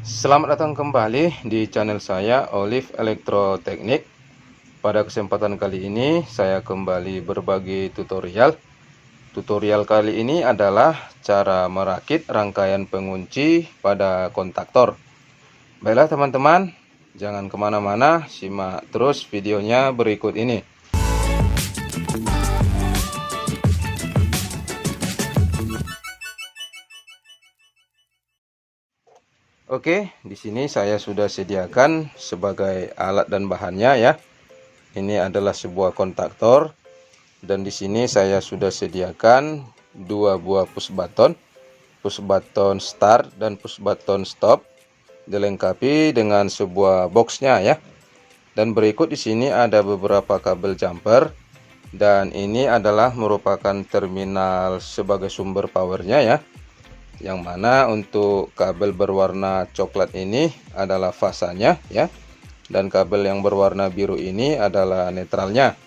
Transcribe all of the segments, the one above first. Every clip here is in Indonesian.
Selamat datang kembali di channel saya, Olive Elektrotechnik. Pada kesempatan kali ini saya kembali berbagi tutorial. Tutorial kali ini adalah cara merakit rangkaian pengunci pada kontaktor. Baiklah teman-teman, jangan kemana-mana, simak terus videonya berikut ini. Oke, di sini saya sudah sediakan sebagai alat dan bahannya ya. Ini adalah sebuah kontaktor dan di sini saya sudah sediakan dua buah push button start dan push button stop, dilengkapi dengan sebuah boxnya ya. Dan berikut di sini ada beberapa kabel jumper dan ini adalah merupakan terminal sebagai sumber powernya ya. Yang mana untuk kabel berwarna coklat ini adalah fasanya ya, dan kabel yang berwarna biru ini adalah netralnya.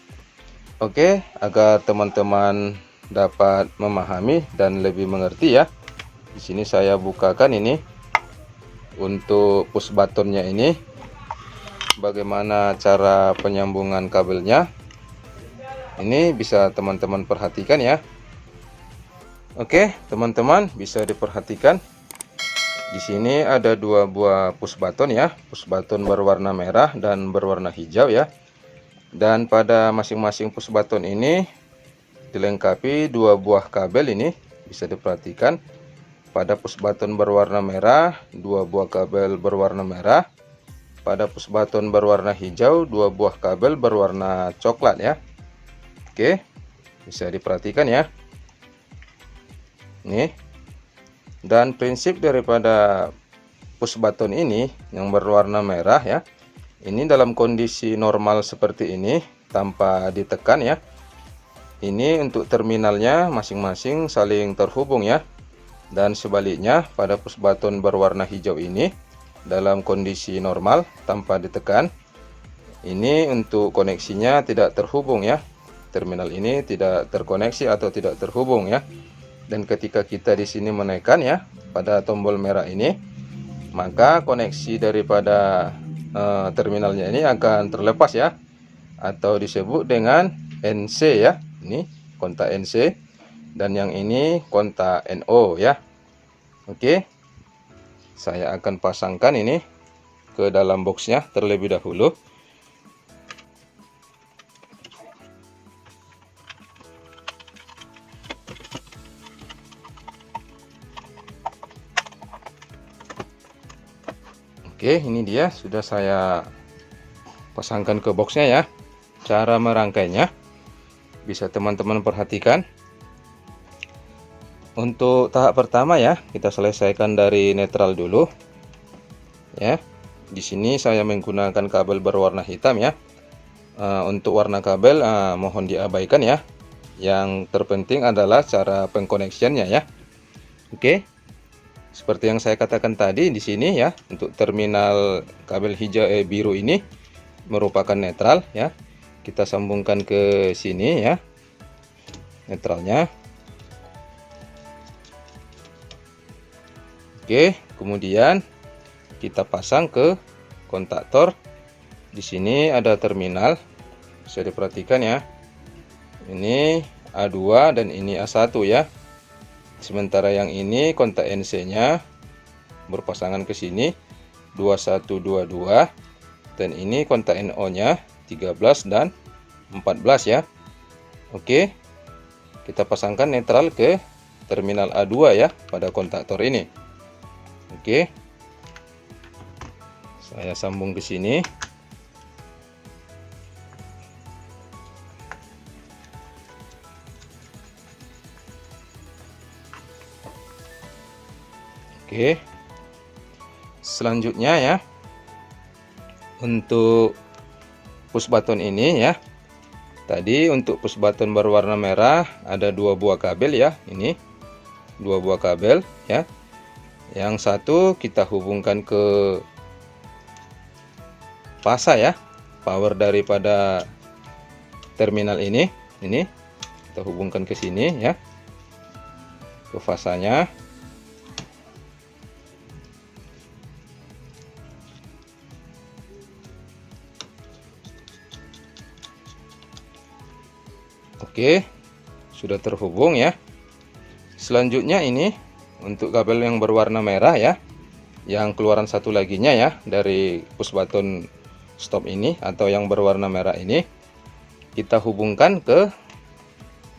Oke, agar teman-teman dapat memahami dan lebih mengerti ya. Di sini saya bukakan ini untuk push buttonnya ini, bagaimana cara penyambungan kabelnya. Ini bisa teman-teman perhatikan ya. Oke, teman-teman bisa diperhatikan. Di sini ada dua buah push button ya, push button berwarna merah dan berwarna hijau ya. Dan pada masing-masing push button ini dilengkapi dua buah kabel ini, bisa diperhatikan. Pada push button berwarna merah, dua buah kabel berwarna merah. Pada push button berwarna hijau, dua buah kabel berwarna coklat ya. Oke, bisa diperhatikan ya. Nih, dan prinsip daripada push button ini yang berwarna merah ya, ini dalam kondisi normal seperti ini tanpa ditekan ya. Ini untuk terminalnya masing-masing saling terhubung ya. Dan sebaliknya pada push button berwarna hijau ini dalam kondisi normal tanpa ditekan, ini untuk koneksinya tidak terhubung ya. Terminal ini tidak terkoneksi atau tidak terhubung ya. Dan ketika kita di sini menekan ya pada tombol merah ini, maka koneksi daripada terminalnya ini akan terlepas ya, atau disebut dengan NC ya. Ini kontak NC dan yang ini kontak NO ya. Oke, saya akan pasangkan ini ke dalam boxnya terlebih dahulu. Oke, ini dia sudah saya pasangkan ke boxnya ya. Cara merangkainya bisa teman-teman perhatikan. Untuk tahap pertama ya, kita selesaikan dari netral dulu. Ya, di sini saya menggunakan kabel berwarna hitam ya. Untuk warna kabel mohon diabaikan ya. Yang terpenting adalah cara pengkoneksiannya ya. Oke. Seperti yang saya katakan tadi di sini ya, untuk terminal kabel hijau biru ini merupakan netral ya. Kita sambungkan ke sini ya, netralnya. Oke, kemudian kita pasang ke kontaktor. Di sini ada terminal, bisa diperhatikan ya. Ini A2 dan ini A1 ya. Sementara yang ini kontak NC-nya berpasangan ke sini 2122 dan ini kontak NO-nya 13 dan 14 ya. Oke. Kita pasangkan netral ke terminal A2 ya pada kontaktor ini. Oke. Saya sambung ke sini. Oke, selanjutnya ya, untuk push button ini ya, tadi untuk push button berwarna merah ada dua buah kabel ya, ini dua buah kabel ya. Yang satu kita hubungkan ke fasa ya, power daripada terminal ini kita hubungkan ke sini ya, ke fasanya. Oke, sudah terhubung ya. Selanjutnya ini untuk kabel yang berwarna merah ya, yang keluaran satu laginya ya dari push button stop ini atau yang berwarna merah ini, kita hubungkan ke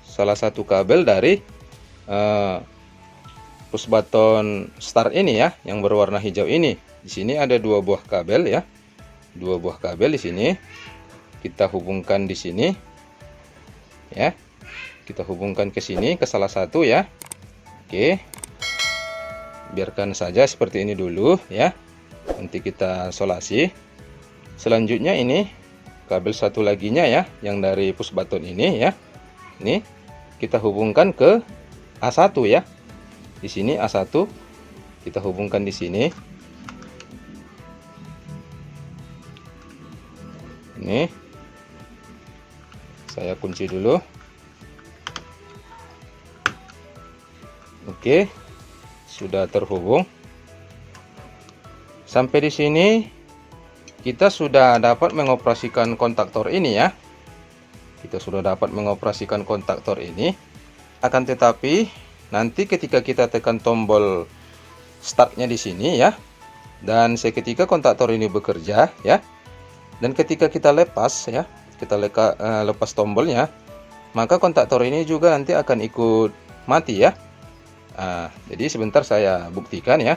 salah satu kabel dari push button start ini ya, yang berwarna hijau ini. Di sini ada dua buah kabel ya, dua buah kabel di sini. Kita hubungkan di sini ya, kita hubungkan ke sini ke salah satu ya. Oke, biarkan saja seperti ini dulu ya, nanti kita solasi. Selanjutnya ini kabel satu laginya ya, yang dari push button ini ya, ini kita hubungkan ke A1 ya. Di sini A1 kita hubungkan di sini. Ini saya kunci dulu. Oke, sudah terhubung. Sampai di sini kita sudah dapat mengoperasikan kontaktor ini ya. Kita sudah dapat mengoperasikan kontaktor ini. Akan tetapi nanti ketika kita tekan tombol startnya di sini ya, dan seketika kontaktor ini bekerja ya, dan ketika kita lepas ya, kita lepas tombolnya, maka kontaktor ini juga nanti akan ikut mati ya. Jadi sebentar saya buktikan ya.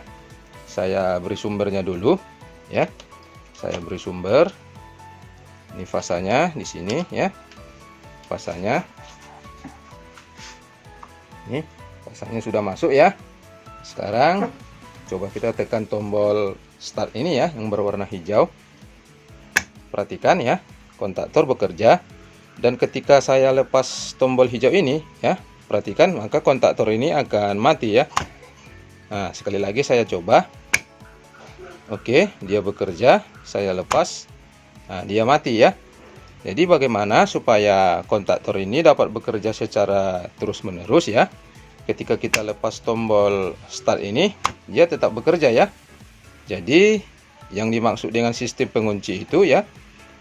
Saya beri sumbernya dulu ya. Saya beri sumber. Ini fasanya di sini ya. Fasanya. Ini fasanya sudah masuk ya. Sekarang coba kita tekan tombol start ini ya, yang berwarna hijau. Perhatikan ya, kontaktor bekerja, dan ketika saya lepas tombol hijau ini ya, perhatikan, maka kontaktor ini akan mati ya. Nah, sekali lagi saya coba. Oke, dia bekerja, saya lepas, nah, dia mati ya. Jadi bagaimana supaya kontaktor ini dapat bekerja secara terus-menerus ya? Ketika kita lepas tombol start ini, dia tetap bekerja ya. Jadi yang dimaksud dengan sistem pengunci itu ya,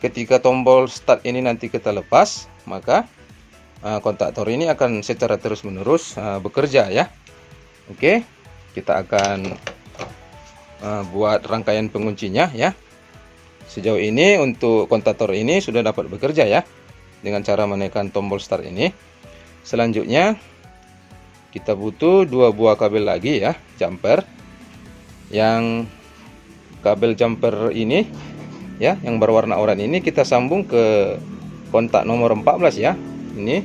ketika tombol start ini nanti kita lepas, maka kontaktor ini akan secara terus-menerus bekerja ya. Oke, kita akan buat rangkaian penguncinya ya. Sejauh ini untuk kontaktor ini sudah dapat bekerja ya, dengan cara menekan tombol start ini. Selanjutnya kita butuh dua buah kabel lagi ya, jumper. Yang kabel jumper ini ya, yang berwarna oranye ini kita sambung ke kontak nomor 14 ya. Ini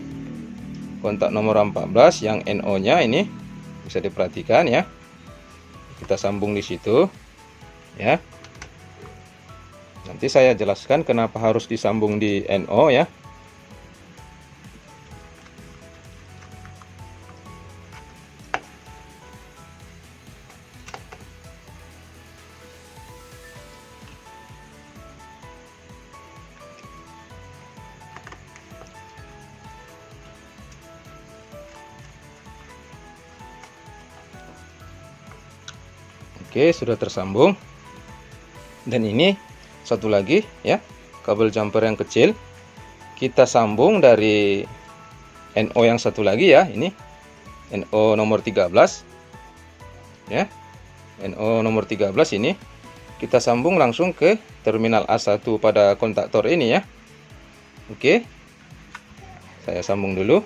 kontak nomor 14 yang NO nya ini bisa diperhatikan ya. Kita sambung di situ ya. Nanti saya jelaskan kenapa harus disambung di NO ya. Oke, sudah tersambung. Dan ini satu lagi ya, kabel jumper yang kecil kita sambung dari NO yang satu lagi ya. Ini NO nomor 13 ya. NO nomor 13 ini kita sambung langsung ke terminal A1 pada kontaktor ini ya. Oke, saya sambung dulu.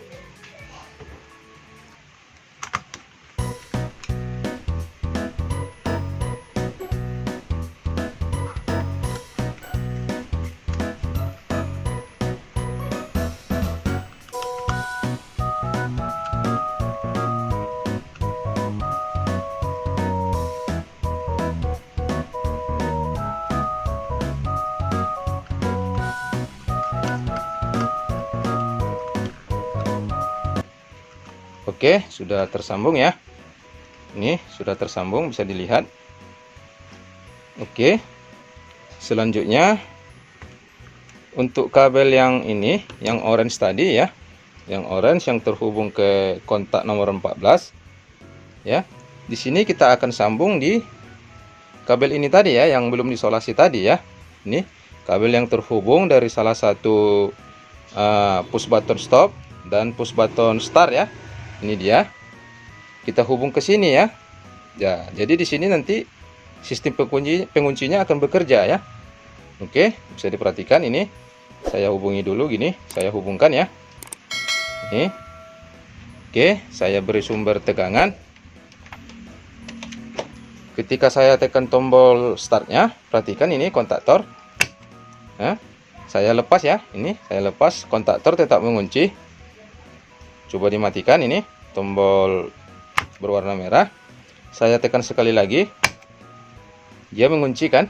Oke, sudah tersambung ya. Ini sudah tersambung, bisa dilihat. Oke, selanjutnya untuk kabel yang ini, yang orange tadi ya, yang orange yang terhubung ke kontak nomor 14 ya. Di sini kita akan sambung di kabel ini tadi ya, yang belum disolasi tadi ya. Ini kabel yang terhubung dari salah satu push button stop dan push button start ya. Ini dia. Kita hubung ke sini ya. Ya, jadi di sini nanti sistem penguncinya akan bekerja ya. Oke, bisa diperhatikan ini. Saya hubungi dulu gini, saya hubungkan ya. Ini. Oke, saya beri sumber tegangan. Ketika saya tekan tombol startnya, perhatikan ini kontaktor. Nah, saya lepas ya, ini saya lepas, kontaktor tetap mengunci. Coba dimatikan ini, tombol berwarna merah. Saya tekan sekali lagi, dia mengunci kan.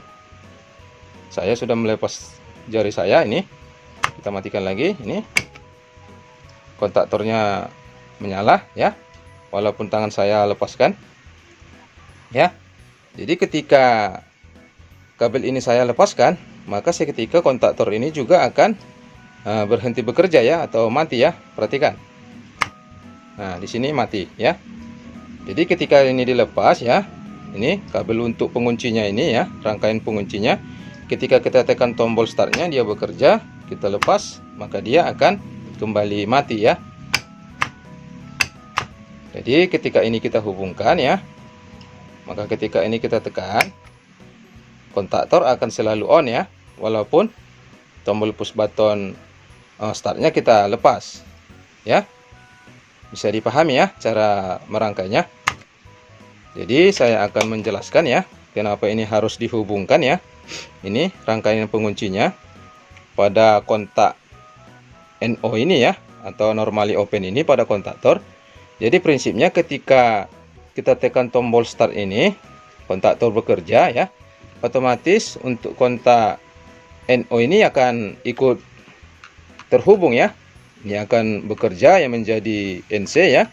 Saya sudah melepas jari saya ini. Kita matikan lagi, ini kontaktornya menyala ya, walaupun tangan saya lepaskan ya. Jadi ketika kabel ini saya lepaskan, maka seketika kontaktor ini juga akan berhenti bekerja ya, atau mati ya. Perhatikan. Nah, di sini mati ya. Jadi ketika ini dilepas ya, ini kabel untuk penguncinya ini ya, rangkaian penguncinya. Ketika kita tekan tombol startnya, dia bekerja. Kita lepas, maka dia akan kembali mati ya. Jadi ketika ini kita hubungkan ya, maka ketika ini kita tekan, kontaktor akan selalu on ya, walaupun tombol push button startnya kita lepas ya. Bisa dipahami ya cara merangkainya. Jadi saya akan menjelaskan ya, kenapa ini harus dihubungkan ya. Ini rangkaian penguncinya pada kontak NO ini ya, atau normally open ini pada kontaktor. Jadi prinsipnya ketika kita tekan tombol start ini, kontaktor bekerja ya, otomatis untuk kontak NO ini akan ikut terhubung ya. Ini akan bekerja yang menjadi NC ya.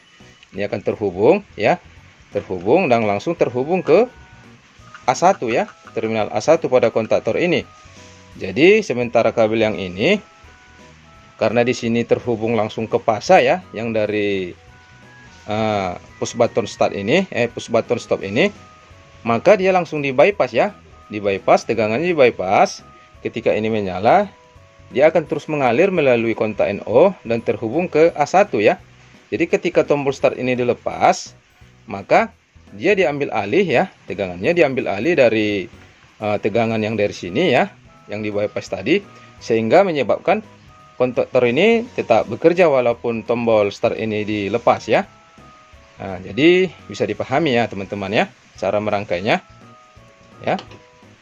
Ini akan terhubung ya, terhubung dan langsung terhubung ke A1 ya, terminal A1 pada kontaktor ini. Jadi sementara kabel yang ini, karena di sini terhubung langsung ke pasa ya, yang dari push button start ini, push button stop ini, maka dia langsung di bypass ya, di bypass, tegangannya di bypass. Ketika ini menyala, dia akan terus mengalir melalui kontak NO dan terhubung ke A1 ya. Jadi ketika tombol start ini dilepas, maka dia diambil alih ya, tegangannya diambil alih dari tegangan yang dari sini ya, yang di bypass tadi, sehingga menyebabkan kontaktor ini tetap bekerja walaupun tombol start ini dilepas ya. Nah, jadi bisa dipahami ya teman-teman ya, cara merangkainya ya.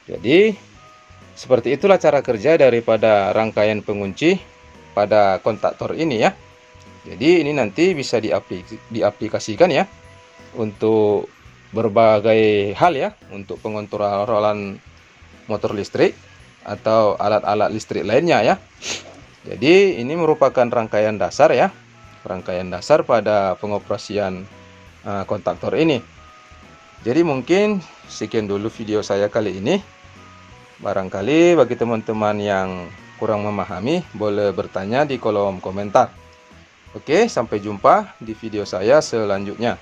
Jadi seperti itulah cara kerja daripada rangkaian pengunci pada kontaktor ini ya. Jadi ini nanti bisa diaplikasikan ya untuk berbagai hal ya, untuk pengontrolan motor listrik atau alat-alat listrik lainnya ya. Jadi ini merupakan rangkaian dasar ya, rangkaian dasar pada pengoperasian kontaktor ini. Jadi mungkin sekian dulu video saya kali ini. Barangkali bagi teman-teman yang kurang memahami, boleh bertanya di kolom komentar. Oke, sampai jumpa di video saya selanjutnya.